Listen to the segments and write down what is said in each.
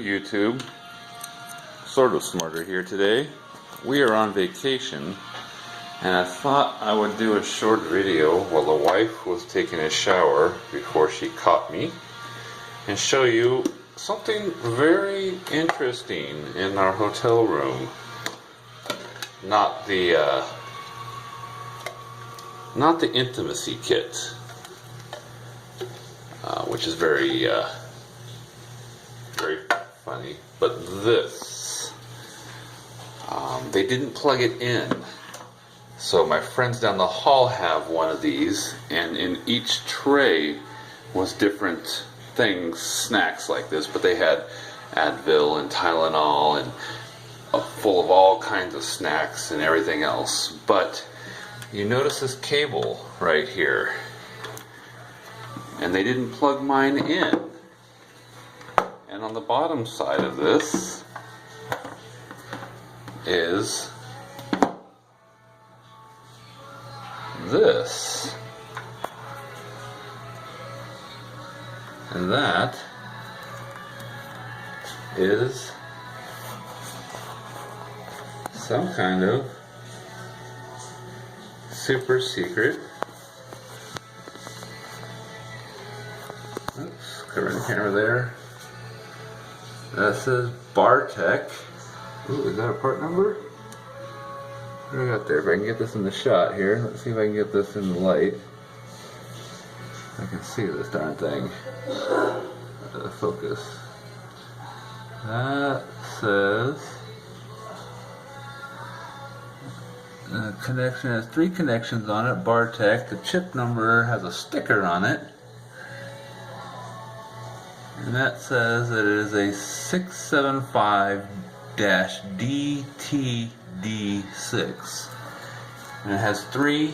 YouTube. Sort of smarter here today. We are on vacation, and I thought I would do a short video while the wife was taking a shower before she caught me, and show you something very interesting in our hotel room. Not the intimacy kit, which is very funny, but this, they didn't plug it in. So my friends down the hall have one of these, and in each tray was different things, snacks like this, but they had Advil and Tylenol and full of all kinds of snacks and everything else. But you notice this cable right here, and they didn't plug mine in. And on the bottom side of this is this, and that is some kind of super secret. Oops, covering the camera there. That says Bartech. Ooh, is that a part number? What do I got there? If I can get this in the shot here. Let's see if I can get this in the light. I can see this darn thing. Focus. That says the connection has 3 connections on it. Bartech. The chip number has a sticker on it. And that says that it is a 675-DTD6. And it has 3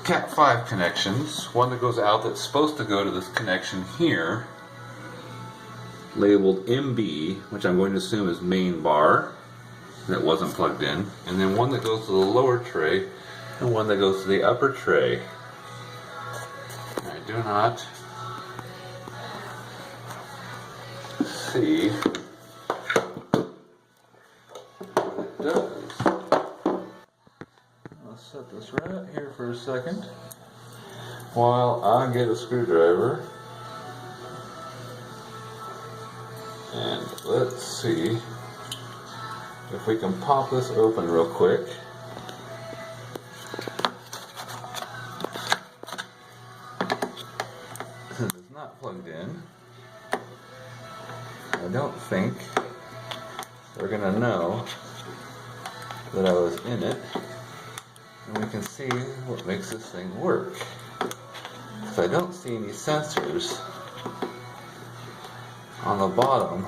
Cat 5 connections. One that goes out that's supposed to go to this connection here, labeled MB, which I'm going to assume is main bar, that wasn't plugged in. And then one that goes to the lower tray, and one that goes to the upper tray. I do not see what it does. I'll set this right here for a second while I get a screwdriver, and let's see if we can pop this open real quick. Since it's not plugged in, I don't think they're gonna know that I was in it, and we can see what makes this thing work. Because I don't see any sensors on the bottom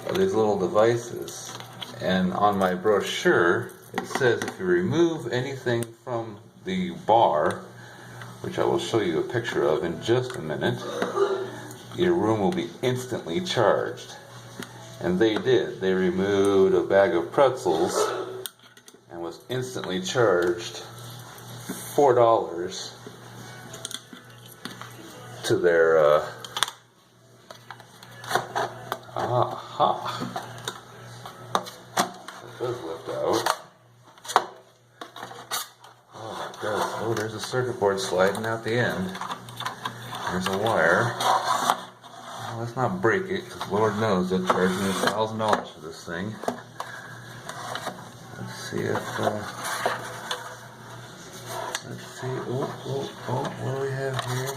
of these little devices, and on my brochure it says if you remove anything from the bar, which I will show you a picture of in just a minute, your room will be instantly charged. And they did. They removed a bag of pretzels and was instantly charged $4 to their aha. It does lift out. Oh, there's a circuit board sliding out the end. There's a wire. Well, let's not break it, because Lord knows they'll charge me $1,000 for this thing. Let's see if, let's see, oh, what do we have here?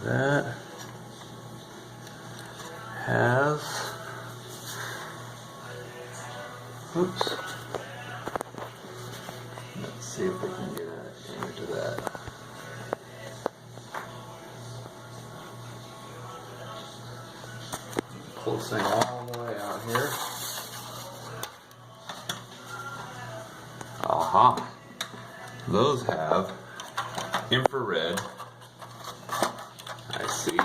That has, oops, let's see if we can get an image of that. Pull this thing all the way out here. Aha! Those have infrared. I see.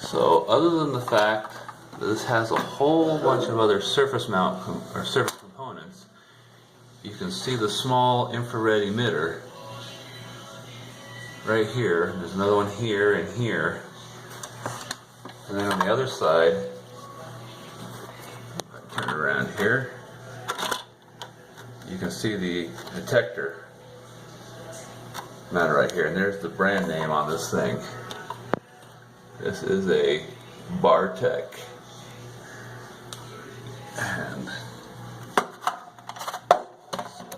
So other than the fact that this has a whole bunch of other surface mount or surface components you can see the small infrared emitter right here. There's another one here and here. And then on the other side, turn it around here, you can see the detector mounted right here. And there's the brand name on this thing. This is a Bartek. And so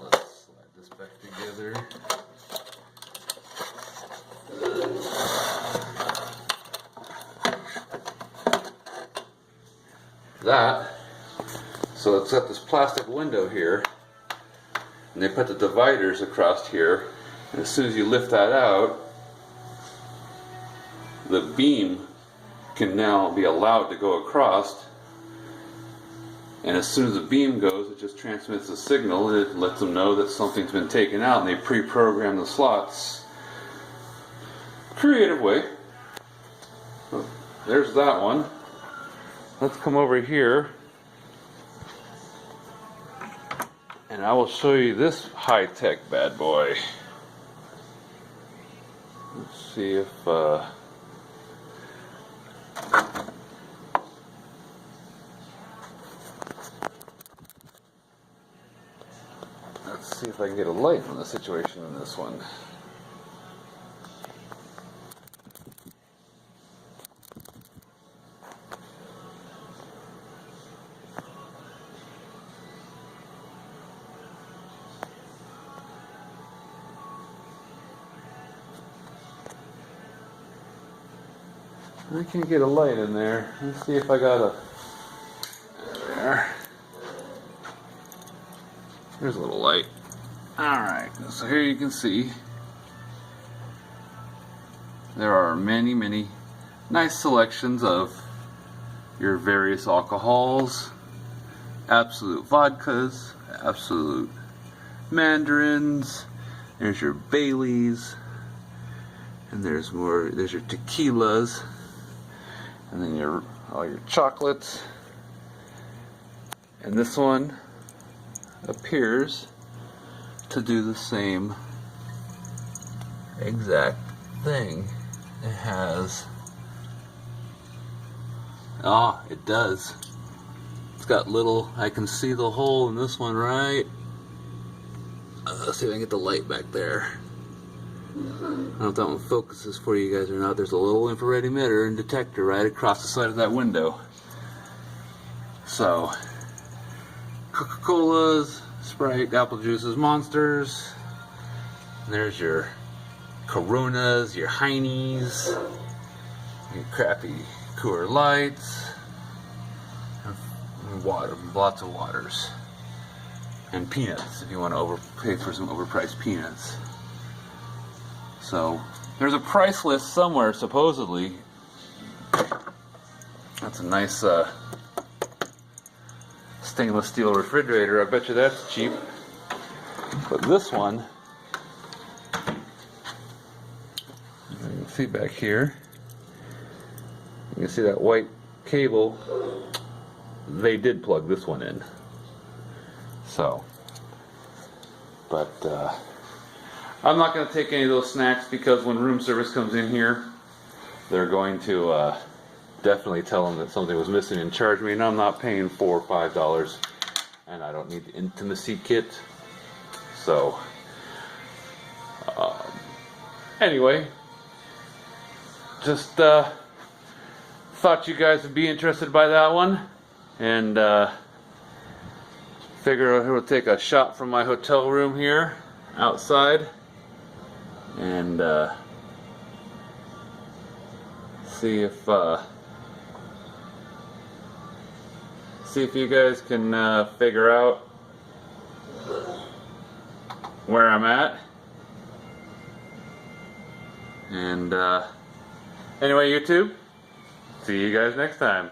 let's slide this back together. That, so it's got this plastic window here, and they put the dividers across here, and as soon as you lift that out, the beam can now be allowed to go across, and as soon as the beam goes, it just transmits a signal. It lets them know that something's been taken out, and they pre-program the slots. Creative way. So there's that one. Let's come over here, and I will show you this high-tech bad boy. Let's see if let's see if I can get a light on the situation in this one. I can't get a light in there. Let's see if I got a... There. There's a little light. Alright, so here you can see there are many, many nice selections of your various alcohols, absolute vodkas, absolute mandarins, there's your Baileys, and there's more, there's your tequilas, and then all your chocolates. And this one appears to do the same exact thing. It has, it does. It's got little, I can see the hole in this one, right? Let's see if I can get the light back there. I don't know if that one focuses for you guys or not. There's a little infrared emitter and detector right across the side of that window. So, Coca-Colas, Sprite, apple juices, Monsters. And there's your Coronas, your Heine's, your crappy Coors Lights, and water, lots of waters. And peanuts, if you want to pay for some overpriced peanuts. So, there's a price list somewhere, supposedly. That's a nice stainless steel refrigerator. I bet you that's cheap. But this one, you can see back here, you can see that white cable. They did plug this one in. So, but I'm not going to take any of those snacks because when room service comes in here, they're going to definitely tell them that something was missing and charge me, and I'm not paying $4 or $5, and I don't need the intimacy kit. So, anyway, just thought you guys would be interested by that one, and figure I will take a shot from my hotel room here outside and see if you guys can figure out where I'm at. And anyway, YouTube, see you guys next time.